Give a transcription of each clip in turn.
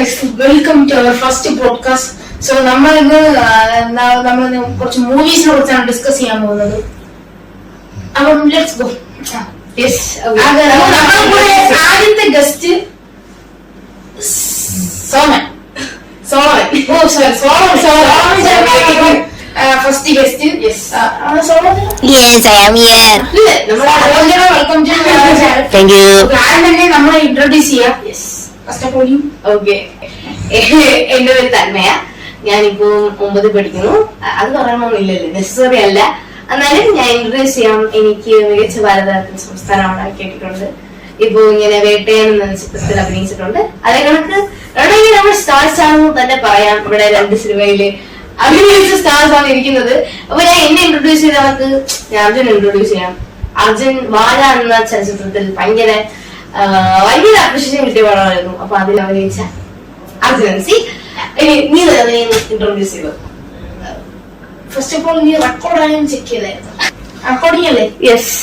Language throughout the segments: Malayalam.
guys, welcome to our first podcast. So നമ്മളിന്ന് കുറച്ച് മൂവീസിനെ കുറിച്ചാണ് ഡിസ്കസ് ചെയ്യാൻ പോകുന്നത്. അപ്പം ലെറ്റ്സ് ഗോ. ആദ്യത്തെ guest Soman. First guest. Yes, I am here. Welcome to Thank you. ആദ്യം തന്നെ നമ്മളെ ഇൻട്രോഡ്യൂസ് ചെയ്യാം. ഫസ്റ്റ് ഓഫ് ഓൾ ഓക്കെ, എന്റെ പേര് തന്മയ. ഞാനിപ്പോ 9 പഠിക്കുന്നു. അത് പറയണമെന്നില്ലല്ലോ, നെസസറി അല്ല. എന്നാലും ഞാൻ ഇൻട്രൊഡ്യൂസ് ചെയ്യാം. എനിക്ക് മികച്ച ഭാരതരത്ന സംസ്ഥാന അവാർഡ് കേട്ടിട്ടുണ്ട്. ഇപ്പൊ ഇങ്ങനെ വേട്ടയൻ എന്ന ചിത്രത്തിൽ അഭിനയിച്ചിട്ടുണ്ട്. അതേ കണക്ക് എവിടെയെങ്കിലും നമ്മൾ സ്റ്റാർസ് ആണെന്ന് തന്നെ പറയാം. ഇവിടെ 2 സിനിമയില് അഭിനയിച്ച സ്റ്റാർസ് ആണ് ഇരിക്കുന്നത്. അപ്പൊ ഞാൻ എന്നെ ഇൻട്രൊഡ്യൂസ് ചെയ്തവർക്ക് ഞാൻ അർജുൻ ഇൻട്രൊഡ്യൂസ് ചെയ്യാം. അർജുൻ വാഴ എന്ന ചലച്ചിത്രത്തിൽ ഭയങ്കര അപ്രീഷിയേഷൻ കിട്ടിയ പടമായിരുന്നു. അപ്പൊ അതിൽ അഭിനയിച്ച അർജുനൻസി. ഇനി നീ തന്നെ ഇൻട്രൊഡ്യൂസ് ചെയ്തത്. ഫസ്റ്റ് ഓഫ് ഓൾ നീ റെക്കോർഡായും ചെക്ക് ചെയ്തായിരുന്നു. റെക്കോർഡിംഗ് അല്ലേ? യെസ്.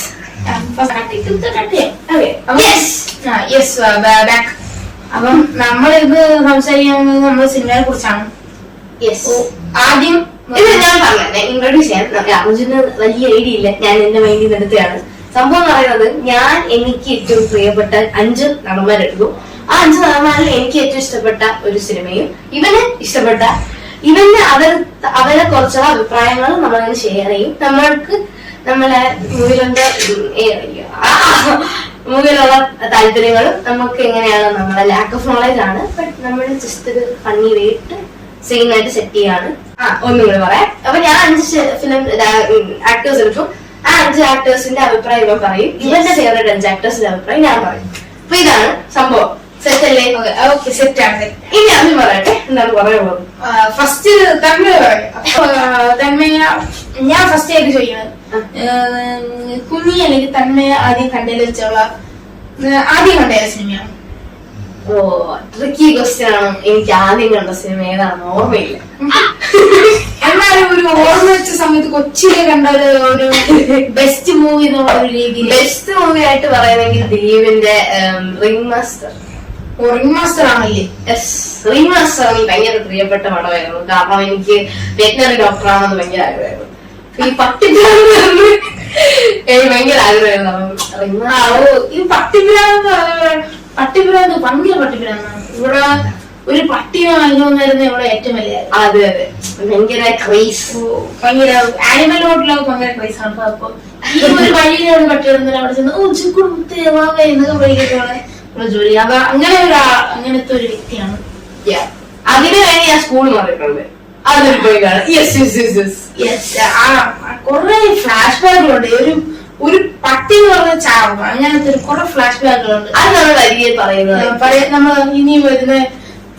അപ്പം നമ്മളിത് സംസാരിക്കാൻ നമ്മുടെ സിനിമയെ കുറിച്ചാണ്. ആദ്യം ഇത് ഞാൻ പറഞ്ഞു ഇൻട്രൊഡ്യൂസ് ചെയ്യാൻ. അർജുന് വലിയ ഐഡിയ ഇല്ല, ഞാൻ എന്റെ മൈൻഡിൽ നിന്ന് എടുത്തതാണ്. സംഭവം എന്ന് പറയുന്നത്, ഞാൻ എനിക്ക് ഏറ്റവും പ്രിയപ്പെട്ട 5 നടന്മാരെടുത്തു. ആ 5 നടന്മാരിൽ എനിക്ക് ഏറ്റവും ഇഷ്ടപ്പെട്ട ഒരു സിനിമയും ഇവന് ഇഷ്ടപ്പെട്ട ഇവന് അവരെ കുറിച്ചുള്ള അഭിപ്രായങ്ങൾ നമ്മളിങ്ങനെ ഷെയർ ചെയ്യും. നമ്മൾക്ക് നമ്മളെ മൂവിയിലുള്ള താല്പര്യങ്ങളും നമുക്ക് എങ്ങനെയാണ് നമ്മളെ ലാക്ക് ഓഫ് നോളജ് ആണ്. ബട്ട് നമ്മൾ ജസ്റ്റ് ഒരു ഫണ്ണി വേയിട്ട് സെയിം ആയിട്ട് സെറ്റ് ചെയ്യാണ്. ഒന്നും കൂടെ പറയാം. അപ്പൊ ഞാൻ 5 ഫിലിം ആക്ടേഴ്സ് എടുക്കും. ആ 5 ആക്ടേഴ്സിന്റെ അഭിപ്രായം ഇവൻ പറയും. ഇവന്റെ ഫേവറേറ്റ് 5 ആക്ടേഴ്സിന്റെ അഭിപ്രായം ഞാൻ പറയും. അപ്പൊ ഇതാണ് സംഭവം. സെറ്റ് അല്ലേ? ഓക്കെ, സെറ്റ് ആണ്. ഇനി അത് പറയട്ടെ, എന്താണ് പറയാൻ പോകുന്നത്? ഫസ്റ്റ് തന്മയ പറയും. അപ്പൊ തന്മയ ഞാൻ ഫസ്റ്റ് ആയിട്ട് ചോദിക്കുന്നത്, കുഞ്ഞി അല്ലെങ്കിൽ തന്മയ ആദ്യം കണ്ടതിൽ വെച്ചുള്ള ആദ്യം കണ്ട സിനിമയാണ്? ഓ, ട്രിക്കി ക്വസ്റ്റ്യൻ ആണ്. എനിക്ക് ആദ്യം കണ്ട സിനിമ ഏതാണെന്ന് ഓർമ്മയില്ല. എന്നാലും ഒരു ഓർമ്മ വെച്ച സമയത്ത് കൊച്ചിയിലെ കണ്ട ഒരു ബെസ്റ്റ് മൂവി എന്നുള്ള ഒരു രീതിയിൽ ബെസ്റ്റ് മൂവി ആയിട്ട് പറയുന്നെങ്കിൽ ദിലീപിന്റെ റിംഗ് മാസ്റ്റർ. റിംഗ് മാസ്റ്റർ ആണല്ലേ? റിംഗ് മാസ്റ്റർ എനിക്ക് ഭയങ്കര പ്രിയപ്പെട്ട പടമായിരുന്നു. കാരണം എനിക്ക് വെറ്റിനറി ഡോക്ടർ ആണെന്ന് ഭയങ്കര ആഗ്രഹമായിരുന്നു. ഈ പട്ടിപ്പിലാന്ന് ഭയങ്കര ആഗ്രഹമായിരുന്നു. ഈ പട്ടിപ്പിലാന്ന് ഭയങ്കര പട്ടിപ്പിലാന്നാണ്. ഇവിടെ ഒരു പട്ടിയെ വാങ്ങിക്കൊണ്ടിരുന്ന ഇവിടെ ഏറ്റവും വലിയ. അതെ അതെ, ഭയങ്കര ക്രൈസ്, ഭയങ്കര ആനിമലോട്ടിലൊക്കെ ഭയങ്കര ക്രൈസ് ആണ്. അപ്പൊ ഈ ഒരു വഴിയിലാണ് പട്ടി ഇടുന്നത്. അവിടെ ചെന്ന് എന്നൊക്കെ വഴിയിലൊക്കെ ജോലി. അത് അങ്ങനത്തെ ഒരു വ്യക്തിയാണ്. അതിന് വേണ്ടി ഞാൻ സ്കൂൾ മാറിയിട്ടുണ്ട്. അതിൽ പോയി കാണാം. കുറെ ഫ്ലാഷ് ബാക്കുകളുണ്ട്. ഒരു പട്ടി എന്ന് പറഞ്ഞ ചാവും, അങ്ങനത്തെ ഒരു കുറെ ഫ്ലാഷ് ബാക്കുകളുണ്ട്. അത് നമ്മൾ വരികയിൽ പറയുന്നത്. നമ്മൾ ഇനിയും വരുന്ന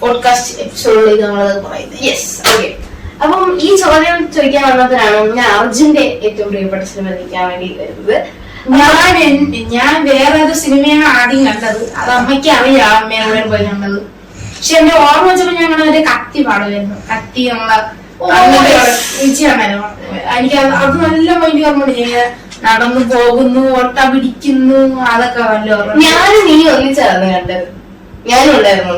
പോഡ്കാസ്റ്റ് എപ്പിസോഡിൽ നമ്മളത് പറയുന്നത്. അപ്പം ഈ ചോദ്യം ചോദിക്കാൻ വന്നപ്പോഴാണ് ഞാൻ അർജുന്റെ ഏറ്റവും പ്രിയപ്പെട്ട സിനിമ ചോദിക്കാൻ വേണ്ടി വരുന്നത്. ഞാൻ വേറെ ഏതോ സിനിമയാണ് ആദ്യം കണ്ടത്. അത് അമ്മയ്ക്ക് അറിയാം, അമ്മയോടെ പോയി കണ്ടത്. പക്ഷെ എന്റെ ഓർമ്മ വെച്ചപ്പോ ഞാൻ കണ്ടത് കത്തി പാടുമായിരുന്നു. കത്തി നമ്മളെ എനിക്ക് അത് നല്ല മൈൻഡ് ഓർമ്മയുണ്ട്. ഞാൻ നടന്നു പോകുന്നു, ഒട്ട പിടിക്കുന്നു, അതൊക്കെ നല്ല ഓർമ്മ. ഞാനും നീ ഒന്നിച്ചായിരുന്നു കണ്ടത്. ഞാനും ഉണ്ടായിരുന്നു.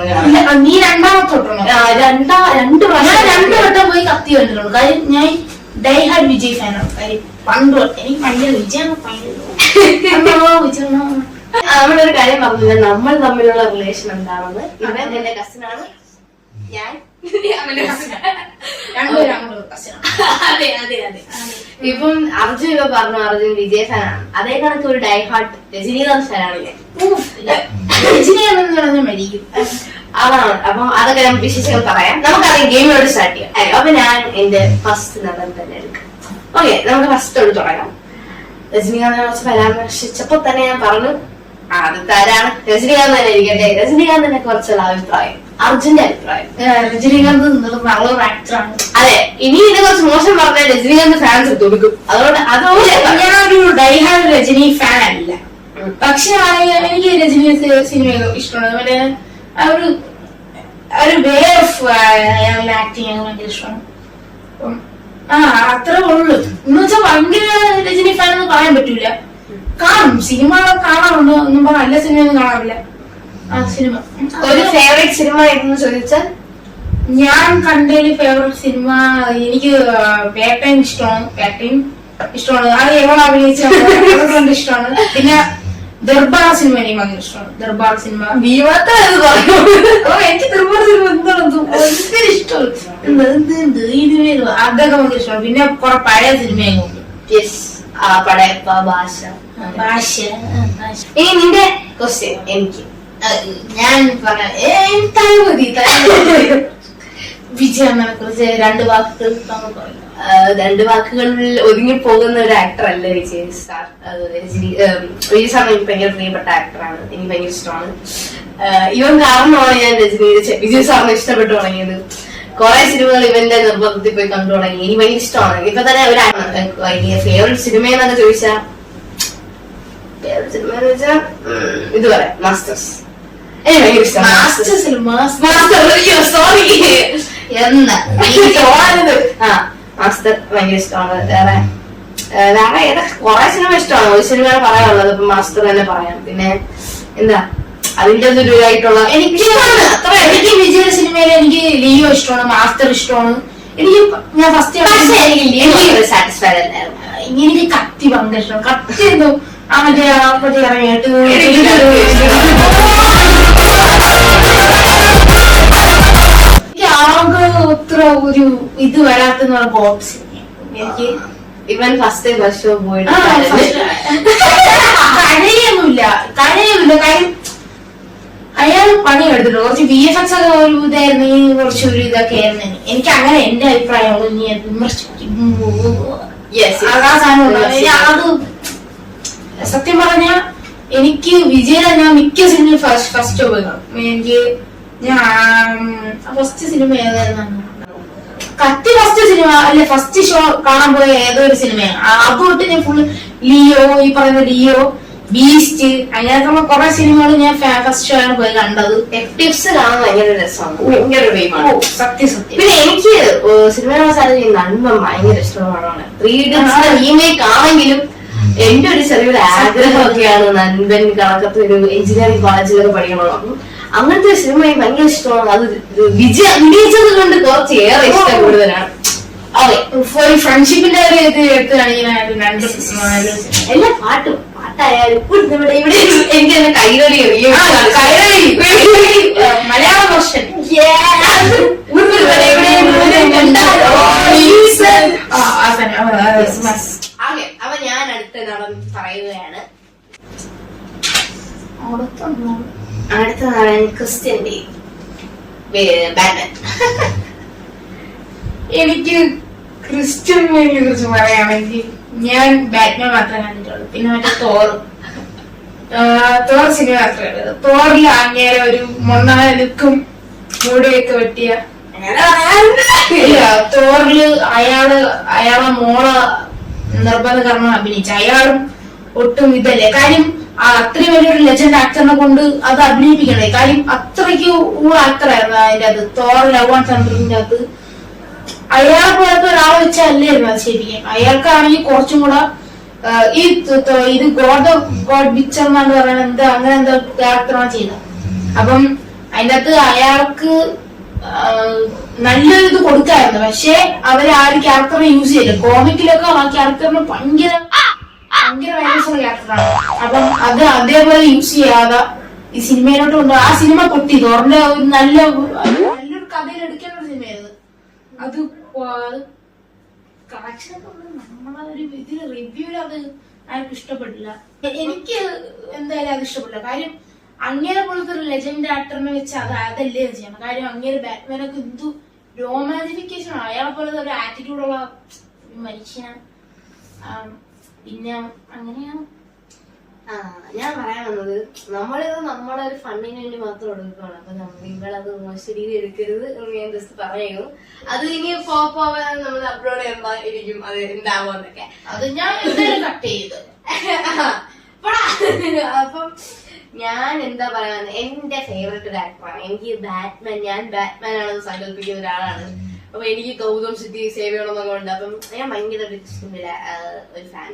നീ രണ്ടാമത്തെ തൊട്ടണോ? 2 വട്ടം പോയി കത്തി കണ്ടിട്ടുള്ളൂ. കാര്യം ഞാൻ ഡൈ ഹാർഡ് വിജയ് ഫാനാണ്. കാര്യം പണ്ട് എനിക്ക് ഭയങ്കര വിജയാണ്. നമ്മളൊരു കാര്യം പറഞ്ഞില്ല, നമ്മൾ തമ്മിലുള്ള റിലേഷൻ എന്താണെന്ന്. ഇവൻ എന്റെ കസിനാണ്, ഞാൻ അതെ അതെ അതെ. ഇപ്പം അർജുൻ ഇപ്പൊ പറഞ്ഞു അർജുൻ വിജയ് ഫാനാണ്. അതേ കണക്ക് ഒരു ഡൈ ഹാർട്ട് രജനീകാന്ത് ഫാനാണ് ഞാൻ. രജനീകാന്ത് പറഞ്ഞാൽ മരിക്കും. അതാണ്. അപ്പൊ അതൊക്കെ ഞാൻ വിശേഷങ്ങൾ പറയാം. നമുക്കറിയാം ഗെയിമിനോട് സ്റ്റാർട്ട് ചെയ്യാം. അപ്പൊ ഞാൻ എന്റെ ഫസ്റ്റ് നടൻ തന്നെ എടുക്കാം. ഓക്കെ, നമുക്ക് ഫസ്റ്റോട് തുടങ്ങാം. രജനീകാന്തിനെ കുറിച്ച് പരാമർശിച്ചപ്പോ തന്നെ ഞാൻ പറഞ്ഞു ആദ്യത്തെ ആരാണ്? രജനീകാന്ത് തന്നെ ഇരിക്കട്ടെ. രജനീകാന്തിനെ കുറിച്ചുള്ള അഭിപ്രായം, അർജുന്റെ അഭിപ്രായം. രജനീകാന്ത് നല്ലൊരു ആക്ടറാണ്. അതെ, ഇനി ഇതിനെ കുറിച്ച് മോശം പറഞ്ഞാൽ രജനീകാന്ത് ഫാൻസ് കൊടുക്കും. അതുകൊണ്ട് ഞാനൊരു ഡൈഹാർഡ് രജനി ഫാൻ അല്ല. പക്ഷെ എനിക്ക് രജനി സിനിമ ഇഷ്ടമാണ്. മറ്റേ ഒരു വേ ഓഫ് ആക്ടിങ് ഭയങ്കര ഇഷ്ടമാണ്. അത്രേ ഉള്ളു. എന്ന് വെച്ചാൽ ഭയങ്കര രജനി ഫാൻ എന്ന് പറയാൻ പറ്റൂല. കാണും, സിനിമ കാണാറുണ്ട്, ഒന്നും പറഞ്ഞ നല്ല സിനിമയൊന്നും കാണാറില്ല. സിനിമ ഒരു ഫേവറേറ്റ് സിനിമ ഏതെന്ന് ചോദിച്ചാൽ ഞാൻ കണ്ടതിൽ ഫേവറേറ്റ് സിനിമ എനിക്ക് വേട്ടയും ഇഷ്ടമാണ്. അത് എവളെ അഭിനയിച്ച ഇഷ്ടമാണ്. പിന്നെ ദർബാർ സിനിമ എനിക്ക് ഭയങ്കര ഇഷ്ടമാണ്. ദർബാർ സിനിമ എനിക്ക് ദർബാർ സിനിമ ഭയങ്കര ഇഷ്ടമാണ്. അതൊക്കെ ഭയങ്കര ഇഷ്ടമാണ്. പിന്നെ കുറെ പഴയ സിനിമയും കൊണ്ട് നിന്റെ ക്വസ്റ്റ്യൻ എനിക്ക് ഞാൻ വിജയമ്മനെ കുറിച്ച് 2 വാക്കുകൾ നമ്മൾ പറയും. 2 വാക്കുകളിൽ ഒതുങ്ങി പോകുന്ന ഒരു ആക്ടർ അല്ല വിജയ് സാർ. വിജയ് സാർ എനിക്ക് ഭയങ്കര പ്രിയപ്പെട്ട ആക്ടറാണ്. എനിക്ക് ഭയങ്കര ഇഷ്ടമാണ്. ഇവൻ കാരണമാണ് ഞാൻ വിജയ് സാറിനെ ഇഷ്ടപ്പെട്ടു തുടങ്ങിയത്. കുറെ സിനിമകൾ ഇവന്റെ നിർബന്ധത്തിൽ പോയി കണ്ടു തുടങ്ങി. എനിക്ക് ഭയങ്കര ഇഷ്ടമാണ്. ഇപ്പൊ തന്നെ ഫേവറേറ്റ് സിനിമ എന്നൊക്കെ ചോദിച്ചാ ഇത് പറയാം മാസ്റ്റേഴ്സ്. മാസ്റ്റർ ഭയങ്കര ഇഷ്ടമാണ്. വേറെ കുറെ സിനിമ ഇഷ്ടമാണ്. ഒരു സിനിമയാണ് പറയാനുള്ളത്. ഇപ്പൊ മാസ്റ്റർ തന്നെ പറയാം. പിന്നെ എന്താ അതിന്റെ ഒരു ഇതായിട്ടുള്ള എനിക്ക് വിജയ സിനിമയിൽ എനിക്ക് ലിയോ ഇഷ്ടമാണ്, മാസ്റ്റർ ഇഷ്ടമാണ്. ഞാൻ ഫസ്റ്റ് സാറ്റിസ്ഫൈഡ് അല്ലായിരുന്നു. എനിക്ക് കത്തി ഭയങ്കര ഇഷ്ടമാണ്. കത്തി എന്തോ മറ്റേ ഇറങ്ങിയിട്ട് ആകെ ഒത്ര ഒരു ഇത് വരാത്തെന്ന് പറഞ്ഞ ബോക്സ് എനിക്ക് ഇവൻ ഫസ്റ്റ് ഷോ പോയിട്ട് കഴിയൊന്നുമില്ല. കാര്യം അയാൾ പണി എടുത്തിട്ട് കുറച്ച് VFX ഒക്കെ ഒരു ഇതായിരുന്നു, കുറച്ച് ഒരു ഇതൊക്കെ ആയിരുന്നു. എനിക്ക് അങ്ങനെ എന്റെ അഭിപ്രായമാണ്. നീ വിമർശിക്കും അത് സത്യം പറഞ്ഞ എനിക്ക് വിജയ ഞാൻ മിക്ക സിനിമ ഫസ്റ്റ് പോയി കാണും. എനിക്ക് ഫസ്റ്റ് സിനിമ ഏതായിരുന്നു? കത്തി ഫസ്റ്റ് സിനിമ അല്ലെ, ഫസ്റ്റ് ഷോ കാണാൻ പോയ ഏതോ ഒരു സിനിമയാണ്. അതുകൊണ്ട് ഞാൻ ഫുള്ള് ലിയോ, ഈ പറയുന്ന ലിയോ, ബീസ്റ്റ്, അങ്ങനത്തെ കുറെ സിനിമകൾ ഞാൻ ഫസ്റ്റ് ഷോ ആണ് പോയി കണ്ടത്. ടിപ്സ് കാണാൻ ഭയങ്കര രസമാണ്. ഭയങ്കര സത്യം. പിന്നെ എനിക്ക് സിനിമ നൻപൻ ഭയങ്കര ഇഷ്ടമാണ്. 3D റീമേക്ക് ആണെങ്കിലും എന്റെ ഒരു ചെറിയൊരു ആഗ്രഹമൊക്കെയാണ് നൻപൻ കണക്കത്ത് ഒരു എഞ്ചിനീയറിംഗ് കോളേജിലൊക്കെ പഠിക്കണമല്ലോ. അപ്പം അങ്ങനത്തെ സിനിമ എനിക്ക് ഭയങ്കര ഇഷ്ടമാണ്. അത് വിജയിച്ചത് കൊണ്ട് കുറച്ചേറെ ഇഷ്ടം കൂടുതലാണ്. ഫ്രണ്ട്ഷിപ്പിന്റെ ഒരു ഇത് എല്ലാ പാട്ടായാലും ഇവിടെ എനിക്ക് തന്നെ കൈരളി മലയാള വേർഷൻ അപ്പൊ ഞാൻ അടുത്ത നടൻ പറയുകയാണ്. അടുത്ത നടൻ ക്രിസ്ത്യൻ ബാറ്റ്മാൻ. എനിക്ക് ക്രിസ്ത്യൻ ബെയിലിനെ കുറിച്ച് പറയുകയാണെങ്കിൽ ഞാൻ ബാറ്റ്മാൻ മാത്രമേ കണ്ടിട്ടുള്ളൂ. പിന്നെ മറ്റേ തോർ സിനിമ മാത്രമേ കണ്ടത്. തോറിൽ അങ്ങേരെ ഒരു മൊണ്ണ ലുക്കും മൂടിയൊക്കെ വെട്ടിയ തോറില് അയാളെ മോളെ നിർബന്ധകരണം അഭിനയിച്ച അയാളും ഒട്ടും ഇതല്ലേ. കാര്യം അത്രയും വലിയൊരു ലെജൻഡ് ആക്ടറിനെ കൊണ്ട് അത് അഭിനയിപ്പിക്കണേ. കാര്യം അത്രയ്ക്ക് ആക്ടറായിരുന്നു അതിന്റെ അത്. തോർ ലവ് ആൻഡ് തണ്ടറിന്റെ അകത്ത് അയാളെ പോലത്തെ ഒരാളെ വെച്ചല്ലായിരുന്നു അത് ശരിക്കും. അയാൾക്കാണെങ്കിൽ കുറച്ചും കൂടെ ഇത് ഗോഡ് പിക്ചർ എന്നാണ് പറയുന്നത്, അങ്ങനെ എന്താ ക്യാരക്ടറാണ് ചെയ്തത്. അപ്പം അതിന്റെ അകത്ത് അയാൾക്ക് നല്ലൊരു ഇത് കൊടുക്കായിരുന്നു. പക്ഷെ അവര് ആ ഒരു ക്യാരക്ടറിനെ യൂസ് ചെയ്യില്ല. കോമിക്കിലൊക്കെ ആ ക്യാരക്ടറിന് ഭയങ്കര വൈറസുള്ള ക്യാരക്ടറാണ്. അപ്പം അത് അതേപോലെ യൂസ് ചെയ്യാതെ ഈ സിനിമയിലോട്ട് കൊണ്ട് ആ സിനിമ പൊട്ടി. തോറിന്റെ ഒരു നല്ലൊരു കഥയിൽ എടുക്കേണ്ട ഒരു സിനിമയായിരുന്നു അത്. കളക്ഷനൊക്കെ നമ്മളെ ഒരു ഇതില് റിവ്യൂല് അത് ആർക്കും ഇഷ്ടപ്പെട്ടില്ല. എനിക്ക് എന്തായാലും അത് ഇഷ്ടപ്പെട്ടില്ല. കാര്യം അങ്ങനെ പോലത്തെ ഒരു ലെജൻഡ് ആക്ടറിനെ വെച്ച് അതല്ലേ ചെയ്യണം. കാര്യം അങ്ങനെ ബാറ്റ്മാനൊക്കെ എന്തു രോമാഞ്ചിഫിക്കേഷൻ ആണ്. അയാളെ പോലത്തെ ഒരു ആറ്റിറ്റ്യൂഡുള്ള മനുഷ്യനാണ്. പിന്നെ അങ്ങനെയാണ് ഞാൻ പറയാൻ വന്നത്. നമ്മളിത് നമ്മളെ ഒരു ഫണ്ടിന് വേണ്ടി മാത്രം എടുക്കുകയാണ്. അപ്പൊ നിങ്ങളത് മോശ രീതി എടുക്കരുത് ഞാൻ ജസ്റ്റ് പറയുന്നു. അത് ഇനി പോവാൻ നമ്മൾ അപ്ലോഡ് ചെയ്യുമ്പോഴായിരിക്കും അത് ഉണ്ടാവുമെന്നൊക്കെ. അത് ഞാൻ കട്ട് ചെയ്ത് അപ്പം ഞാൻ എന്താ പറയാ, എന്റെ ഫേവറേറ്റ് ഒരു ആക്ടറാണ്. എനിക്ക് ബാറ്റ്മാൻ, ഞാൻ ബാറ്റ്മാൻ ആണെന്ന് സങ്കല്പിക്കുന്ന ഒരാളാണ്. അപ്പൊ എനിക്ക് ഗൗതം സിറ്റി സേവ് ചെയ്യണമെന്നൊക്കെ ഉണ്ട്. അപ്പം ഞാൻ ഭയങ്കര ഒരു ഫാൻ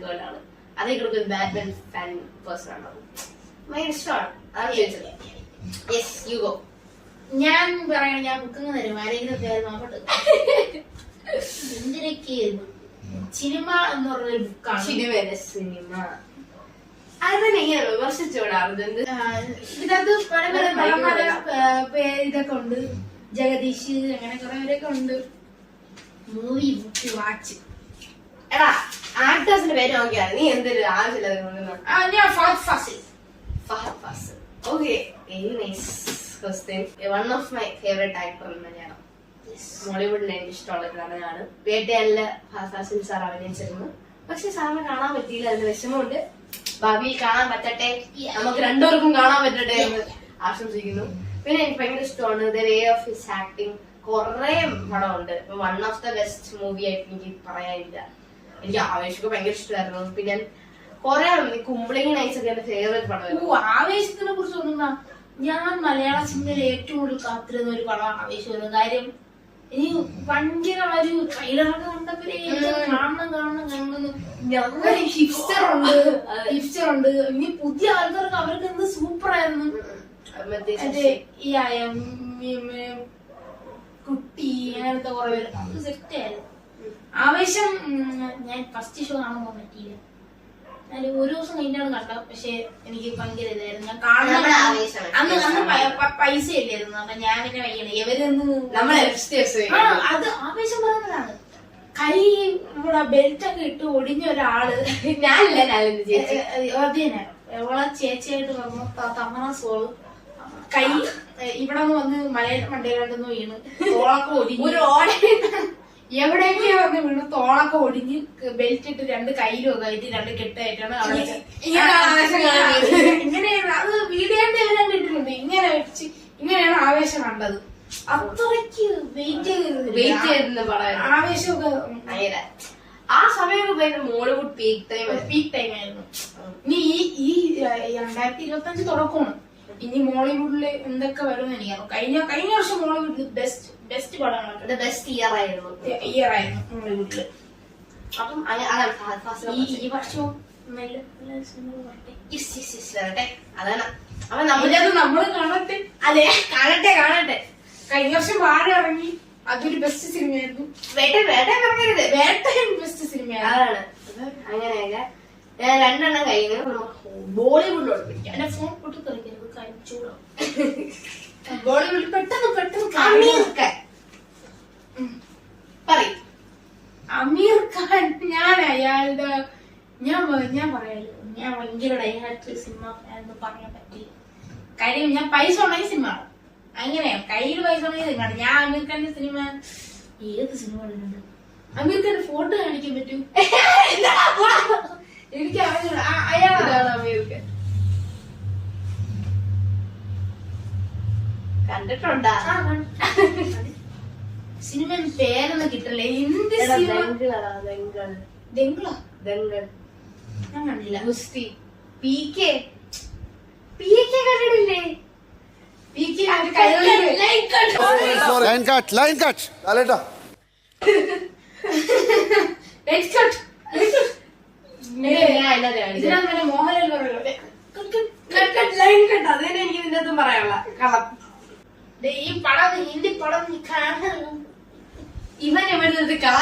ഗേളാണ്. അതേ കൂടെ ഒരു ബാറ്റ്മാൻ ഫാൻ പേഴ്സൺ ആണ്. ഭയങ്കര ഇഷ്ടമാണ്. അതാണ് ചോദിച്ചത്. Yes, you go. ഞാൻ പറയണ, ഞാൻ ബുക്കിങ് തരും, ആരെങ്കിലും ഒക്കെ നോക്കട്ടെ. എന്തിനൊക്കെ സിനിമ എന്ന് പറഞ്ഞൊരു ബുക്കാണ്. സിനിമ അത് തന്നെ ഇങ്ങനെ വിമർശിച്ചോടാറുണ്ട്. ഇതിനകത്ത് പല പല ഇതൊക്കെ ഉണ്ട്. ജഗദീഷ് അങ്ങനെ കുറെ പേരൊക്കെ ഉണ്ട്. Movie book watch. എടാ ആക്ടേഴ്സിന്റെ പേര് നോക്കിയാണ് നീ എന്തൊരു ആവശ്യമില്ല. ഞാൻ Fahad Fazil. Okay, very nice question. One of my favorite actor in Malayalam. മോളിവുഡിൽ എനിക്ക് ഇഷ്ടമുള്ള നടനാണ്. വേട്ടയാലില് ഫഹദ് ഫാസിൽ സാർ അഭിനയിച്ചിരുന്നു. പക്ഷെ സാറിന് കാണാൻ പറ്റിയില്ല, അതിന് വിഷമമുണ്ട്. ഭാവിയിൽ കാണാൻ പറ്റട്ടെ, നമുക്ക് രണ്ടുപേർക്കും കാണാൻ പറ്റട്ടെ എന്ന് ആശംസിക്കുന്നു. പിന്നെ എനിക്ക് ഭയങ്കര ഇഷ്ടമാണ് the way of his acting. കുറെ പടമുണ്ട്. One of the best movie ആയിട്ട് എനിക്ക് പറയാനില്ല. എനിക്ക് ആവേശമൊക്കെ ഭയങ്കര ഇഷ്ടമായിരുന്നു. പിന്നെ കൊറേ കുംബ്ലിംഗ് നൈറ്റ്സ് ഒക്കെ എന്റെ ഫേവറേറ്റ് പടമായിരുന്നു. ആവേശത്തിനെ കുറിച്ച് ഒന്നും ഞാൻ മലയാള സിനിമയിൽ ഏറ്റവും കൂടുതൽ കാത്തിരുന്ന ഒരു പടമാണ് ആവേശം. കാര്യം ഇനി ഭയങ്കര ഒരു ട്രെയിലറൊക്കെ കണ്ടപ്പോഴേ കാണണം. ഹിപ്സ്റ്റർ ഉണ്ട്. ഇനി പുതിയ ആൾക്കാർക്ക് അവർക്ക് എന്ത് സൂപ്പർ ആയിരുന്നു. കുട്ടി അങ്ങനത്തെ കുറെ പേര് സെറ്റ് ആയിരുന്നു. ആവേശം ഞാൻ ഫസ്റ്റ് ഷോ കാണാൻ പോകാൻ പറ്റിയില്ല. ഒരു ദിവസം കഴിഞ്ഞാണ് കണ്ടത്. പക്ഷെ എനിക്ക് ഭയങ്കര ഇതായിരുന്നു. ഞാൻ കാണുന്ന അന്ന് പൈസ ഇല്ലായിരുന്നു. അപ്പൊ ഞാൻ പിന്നെ വയ്യണേ ഇവരൊന്ന് അത് ആവേശം പറയുന്നതാണ്. കൈ ഇവിടെ ബെൽറ്റ് ഒക്കെ ഇട്ട് ഒടിഞ്ഞ ഒരാള് അവളെ ചേച്ചിയായിട്ട് പറഞ്ഞു തമ്മന സോള് കൈ ഇവിടെ വന്ന് മണ്ടയിലാണ്ടെന്ന് വീണ് തോളൊക്കെ ഒടിഞ്ഞു. എവിടെയൊക്കെയോ വന്ന് വീണ് തോളൊക്കെ ഒടിഞ്ഞ് ബെൽറ്റ് ഇട്ട് 2 കയ്യിലും ഒക്കെ ആയിട്ട് 2 കെട്ടായിട്ടാണ് ഇങ്ങനെയാണ്. അത് വീഡിയോ എല്ലാം കിട്ടുന്നുണ്ട്. ഇങ്ങനെ വെച്ച് ഇങ്ങനെയാണ് ആവേശം കണ്ടത്. അത്രയ്ക്ക് വെയിറ്റ് ചെയ്തിരുന്ന ആവേശമൊക്കെ. ആ സമയമൊക്കെ മോളിവുഡ് പീക്ക് ടൈം ആയിരുന്നു. ഇനി ഈ 2025 തുടക്കമാണ്. ഇനി മോളിവുഡില് എന്തൊക്കെ വരുമെന്ന് എനിക്കറിയാം. കഴിഞ്ഞ വർഷം മോളിവുഡിൽ ബെസ്റ്റ് പടങ്ങളൊക്കെ ബെസ്റ്റ് ഇയർ ആയിരുന്നു മോളിവുഡില്. അപ്പം ഈ വർഷവും അതാണ് നമ്മള് കാണട്ടെ. അതെ, കാണട്ടെ. കഴിഞ്ഞ വർഷം വാഴ ഇറങ്ങി, അതൊരു ബെസ്റ്റ് സിനിമയായിരുന്നു. വേട്ടയും ബെസ്റ്റ് സിനിമയാണ്. അങ്ങനെയൊക്കെ ഞാൻ 2 എണ്ണം കഴിഞ്ഞു. ബോളിവുഡിലോട്ട് പിടിക്കാം. എന്റെ ഫോൺ പൊട്ടി കളിക്കരുത്, കാര്യം ചൂടാവും. ബോളിവുഡ് പെട്ടെന്ന് അമീർ ഖാൻ. ഞാൻ അയാളുടെ ഞാൻ പറയാലോ, ഞാൻ ഭയങ്കര ഡൈഹാർട്ട് സിനിമ എന്ന് പറയാൻ പറ്റില്ല. കാര്യം ഞാൻ പൈസ ഉണ്ടെങ്കിൽ സിനിമ കാണും. അങ്ങനെയാണ്, കയ്യിൽ പൈസ ഉണ്ടെങ്കിൽ സിനിമ കാണും. ഞാൻ അമീർ ഖാന്റെ സിനിമ ഏത് സിനിമ കണ്ടിട്ടുണ്ട്? അമീർ ഖാന്റെ ഫോട്ടോ കാണിക്കാൻ പറ്റൂ? എനിക്ക് അയാളാണ് അമീർ ഖാൻ. കണ്ടിട്ടുണ്ടാ? സിനിമ പേരൊന്നും കിട്ടില്ല. എന്ത് ദംഗളോ? ഞാൻ കണ്ടില്ല. ഗുസ്തി. PK കണ്ടിട്ടില്ലേ? ലൈൻ കട്ട് ലാലേട്ടാ. ഇതിനകത്ത് മോഹൻലാൽ പറയുള്ളൂ അതന്നെ എനിക്ക് നിന്റെ അടുത്തും പറയാനുള്ള കളം. ഈ പടം ഹിന്ദി പടം ഇവൻ എവിടെ കള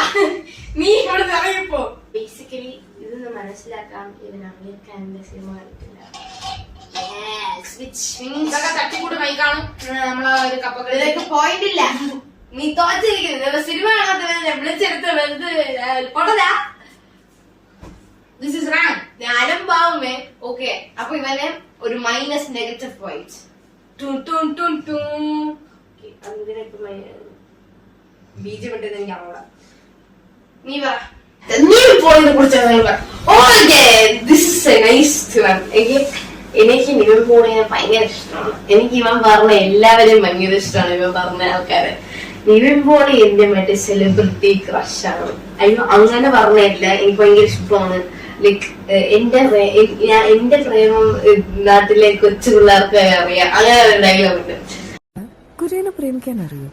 നീ ഇവിടെ അറിയപ്പോ. ബേസിക്കലി ഇതൊന്ന് മനസ്സിലാക്കാം, ഇവൻ അമീർ ഖാന്റെ സിനിമ കണ്ടിട്ടില്ല. തട്ടിക്കൂട്ട് മൈക്കാണും നമ്മളെ ഒരു കപ്പൊക്കെ. ഇതൊക്കെ പോയിന്റ് ഇല്ല, നീ തോച്ചിരിക്കുന്നത്. സിനിമ കാണാത്തവനെ വിളിച്ചെടുത്ത് വെറുതെ പൊട്ടതാ. This is rang. ഞാനും പാവമേ. ഓക്കെ, അപ്പൊ ഇവനെ ഒരു മൈനസ് നെഗറ്റീവ് പോയിന്റ്. ബീജം ഇട്ടത് എനിക്ക് അറിയാം. നീ പറ. എനിക്ക് നിവിൻ പോളിനെ ഭയങ്കര ഇഷ്ടമാണ്. എനിക്ക് ഇവൻ പറഞ്ഞ എല്ലാവരെയും ഭയങ്കര ഇഷ്ടമാണ്. ഇവൻ പറഞ്ഞ ആൾക്കാരെ നിവിൻ പോളി എന്റെ മറ്റേ സെലിബ്രിറ്റി ക്രഷാണ്. അയ്യോ അങ്ങനെ പറഞ്ഞില്ല, എനിക്ക് ഭയങ്കര ഇഷ്ടമാണ്. ലൈക്ക് എന്റെ പ്രേമം നാട്ടിലെ കൊച്ചു പിള്ളേർക്ക് അറിയാം. അങ്ങനെ ഒരു ഡയലോഗ് ഉണ്ട്. കുര്യനെ പ്രേമിക്കാൻ അറിയോ?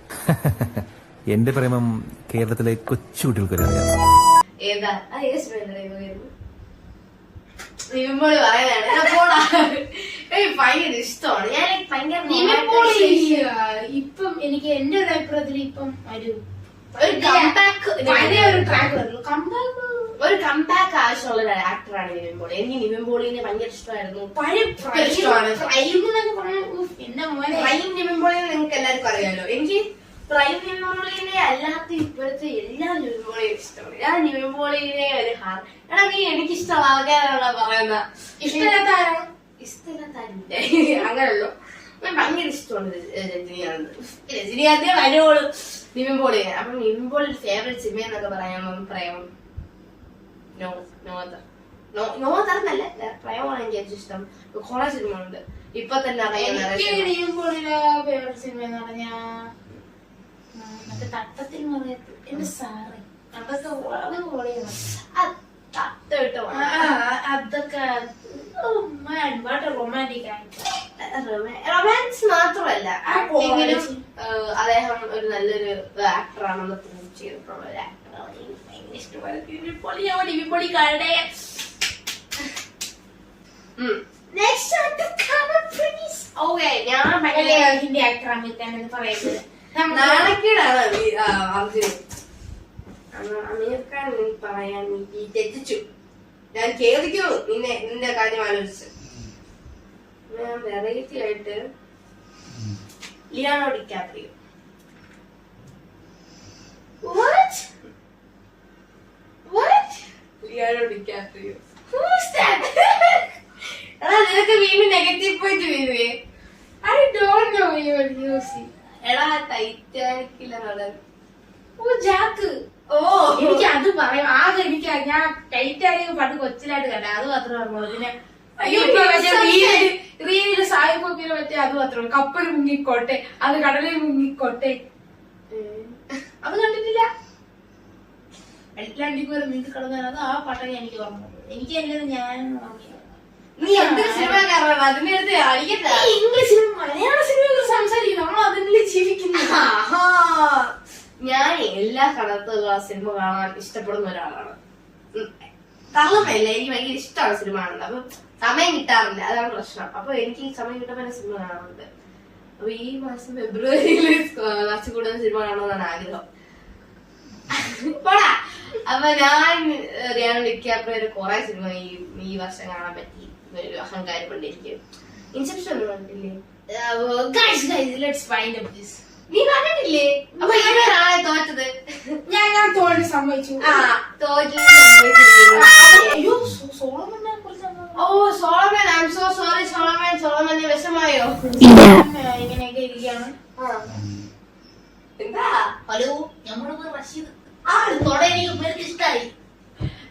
എന്റെ പ്രേമം കേരളത്തിലെ കൊച്ചുകുട്ടികൾക്ക് അറിയാം. ഏതാ? ഡയലോഗ് ആയിരുന്നു. നിവിൻപോളി പറയുന്നതാണ് ഭയങ്കര ഇഷ്ടമാണ്. ഞാൻ ഭയങ്കര ഇപ്പം എനിക്ക് എന്റെ ഒരു അഭിപ്രായത്തിൽ ഇപ്പം ഒരു കംബാക്ക് പഴയ ഒരു ട്രാക്ക് വരുള്ളൂ. കംബാക്ക് ഒരു കംബാക്ക് ആവശ്യമുള്ള ഒരു ആക്ടറാണ് നിവിൻപോളി. എനിക്ക് നിവിൻപോളിനെ ഭയങ്കര ഇഷ്ടമായിരുന്നു. പഴയ ഇഷ്ടമാണ്. എന്റെ മോനെ പ്രൈം നിവിൻപോളിനെ നിങ്ങൾക്ക് എല്ലാവർക്കും അറിയാലോ. എനിക്ക് പ്രൈം നിവിൻപോളിനെ അല്ലാത്ത ഇപ്പോഴത്തെ എല്ലാ നിവിൻപോളിയും ഇഷ്ടമാണ്. ഞാൻ നിവിൻപോളിനെ ഒരു എടാ നീ എനിക്ക് ഇഷ്ടമുള്ള ആൾക്കാരാണ് പറയുന്ന ഇഷ്ടമില്ലാത്ത ആരാണ്? ഇഷ്ടമില്ലാത്ത അങ്ങനെയുള്ളൂ. ഞാൻ ഭയങ്കര ഇഷ്ടമാണ് രജനികാന്തിയെ വരുവോള് നിവിൻപോളിനെ. അപ്പൊ നിവിൻപോളിയുടെ ഫേവറേറ്റ് സിനിമ എന്നൊക്കെ പറയാൻ നോന്നല്ല പ്രേമമാണ് എനിക്ക് ഏറ്റവും ഇഷ്ടം. കുറെ സിനിമ ഉണ്ട് ഇപ്പൊ തന്നെ അറിയാൻ. ഫേവറേറ്റ് സിനിമ എന്ന് പറഞ്ഞാ മറ്റേ തട്ടത്തിൽ മറിയത്ത് എന്റെ സാറ് അതൊക്കെ അതൊക്കെ റൊമാൻറ്റിക് ആയിട്ട് റൊമാൻസ് മാത്രമല്ല ആക്ടിങ്ങിലും അദ്ദേഹം ഒരു നല്ലൊരു ആക്ടറാണെന്ന് പ്രൂവ് ചെയ്തിട്ടുള്ള ഒരു ആക്ടറാണ്. എനിക്ക് ഭയങ്കര ഇഷ്ടമാണ് നിവിൻപോളിക്കാരുടെ. ഞാൻ ഹിന്ദി ആക്ടർ അമിത് എന്ന് പറയുന്നത് നാണക്കേടാണ് അർജുന്. അമീർ ഖാൻ പറയാൻ നീ തെറ്റിച്ചു. ഞാൻ ഖേദിക്കുന്നു നിന്റെ കാര്യം ആലോചിച്ച്. ഞാൻ വെറൈറ്റി ആയിട്ട് ലിയാനോ ഡിക്കാപ്രിയോ. ലിയാനോ ഡിക്കാപ്രിയോ എടാ നിനക്ക് വീണ്ടും നെഗറ്റീവ് പോയിട്ട് വരുവേ. I don't know your music. എടാ ടൈറ്റാനിക്കിലെ നടൻ ജാക്ക്. ഓ എനിക്ക് അത് പറയാം. ആകെ എനിക്ക് ഞാൻ ടൈറ്റാനിക് പണ്ട് കൊച്ചിലായിട്ട് കണ്ട അത് മാത്രമേ ഓർമ്മയുള്ളൂ. പിന്നെ റീലില് സായിപ്പോക്കിന് പറ്റിയ അത് മാത്രമേ. കപ്പൽ മുങ്ങിക്കോട്ടെ, അത് കടലിൽ മുങ്ങിക്കോട്ടെ, അത് കണ്ടിട്ടില്ല. അറ്റ്ലാന്റിക് വരെ നീന്തി കടന്നാൽ അത് ആ പാട്ടൊക്കെ എനിക്ക് ഓർമ്മയുള്ളൂ. എനിക്ക് അല്ലാതെ ഞാൻ നീ എന്തൊരു സിനിമക്കാരനാണ് അതിന്റെ അടുത്ത് അടിക്കട്ടെ. ഇംഗ്ലീഷ് മലയാള സിനിമയെ സംസാരിക്കും. നമ്മൾ അതിൽ ജീവിക്കുന്നു. ഞാൻ എല്ലാ കടത്തുള്ള സിനിമ കാണാൻ ഇഷ്ടപ്പെടുന്ന ഒരാളാണ്. തള്ളമല്ല, എനിക്ക് ഭയങ്കര ഇഷ്ടമാണ് സിനിമ കാണുന്നത്. അപ്പൊ സമയം കിട്ടാറില്ല, അതാണ് പ്രശ്നം. അപ്പൊ എനിക്ക് സമയം കിട്ടുമ്പോൾ സിനിമ കാണാറുണ്ട്. അപ്പൊ ഈ മാസം ഫെബ്രുവരിയിൽ കുറച്ച് കൂടുതൽ സിനിമ കാണണമെന്നാണ് ആഗ്രഹം. പോടാ. അപ്പൊ ഞാൻ റിയാനോ ഡിക്കാപ്രിയോയുടെ കുറെ സിനിമ ഈ വർഷം കാണാൻ പറ്റി. ഒരു അഹങ്കാരം കൊണ്ടിരിക്കും. ഇൻസെപ്ഷൻ ഒന്നും കണ്ടില്ലേ? നീ കണ്ടിട്ടില്ലേ? അപ്പൊ ഇവരാണ് തോറ്റത്. ഞാൻ തോൽവി സമ്മതിച്ചു. Oh Solomon, I am so sorry Solomon. സോളമന് വിഷമായോ? ഇങ്ങനെയൊക്കെ ഇരിക്കുകയാണ്. എന്താ? ഹലോ, ഞമ്മള് റഷീദ് എനിക്ക് ഇഷ്ടമായി.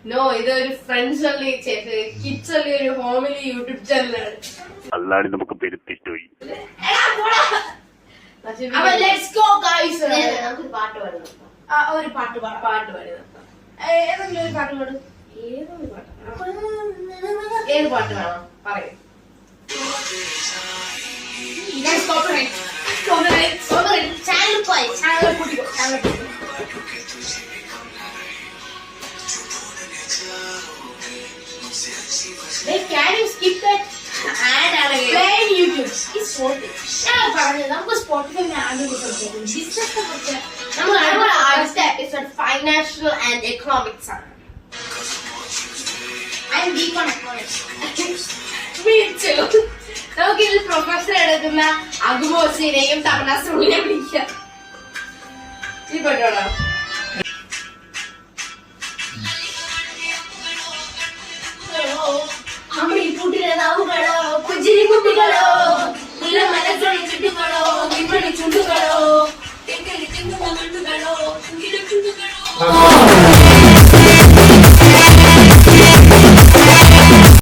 നോ, ഇതൊരു ഫ്രണ്ട്സ് ഒള്ളി കിഡ്സ് ഒള്ളി ഒരു ഹോമിലി യൂട്യൂബ് ചാനലാണ്. അല്ലാണ്ട് നമുക്ക് പെരുത്തിട്ടുപോയി. നമുക്കൊരു പാട്ട് പാടുന്നു. ഒരു പാട്ട് പാടാം. പാട്ട് പാടുന്നു. ഏതെങ്കിലും ഒരു പാട്ട് പാടും. ഏതൊരു പാട്ട്? ഏത് പാട്ട് വേണം പറയൂ. ചാനൽ പോയി, ചാനൽ കൂട്ടിക്കോ, ചാനൽ കൂട്ടിക്കോ. Can you skip that? Play in YouTube. It's Spotify. ഞാൻ പറഞ്ഞത് നമുക്ക് സ്പോട്ടിഫൈ അടുത്ത എപ്പിസോഡ് ഫൈനാൻഷ്യൽ ആൻഡ് എക്കണോമിക്സ് ആണ്. നമുക്കിതിൽ പ്രൊഫസർ എടുക്കുന്ന അഗുമോസിനെയും തമനാസ്രൂവിനെ പിടിക്കാം. ഈ പെട്ടോളാം. നാവുകളോ പുഞ്ചിരി കുട്ടികളോ നില മനസ്സൊളി ചുറ്റുകളോ നിമ്മണി ചുണ്ടുകളോ തെങ്കലി തെങ്ങുകളോ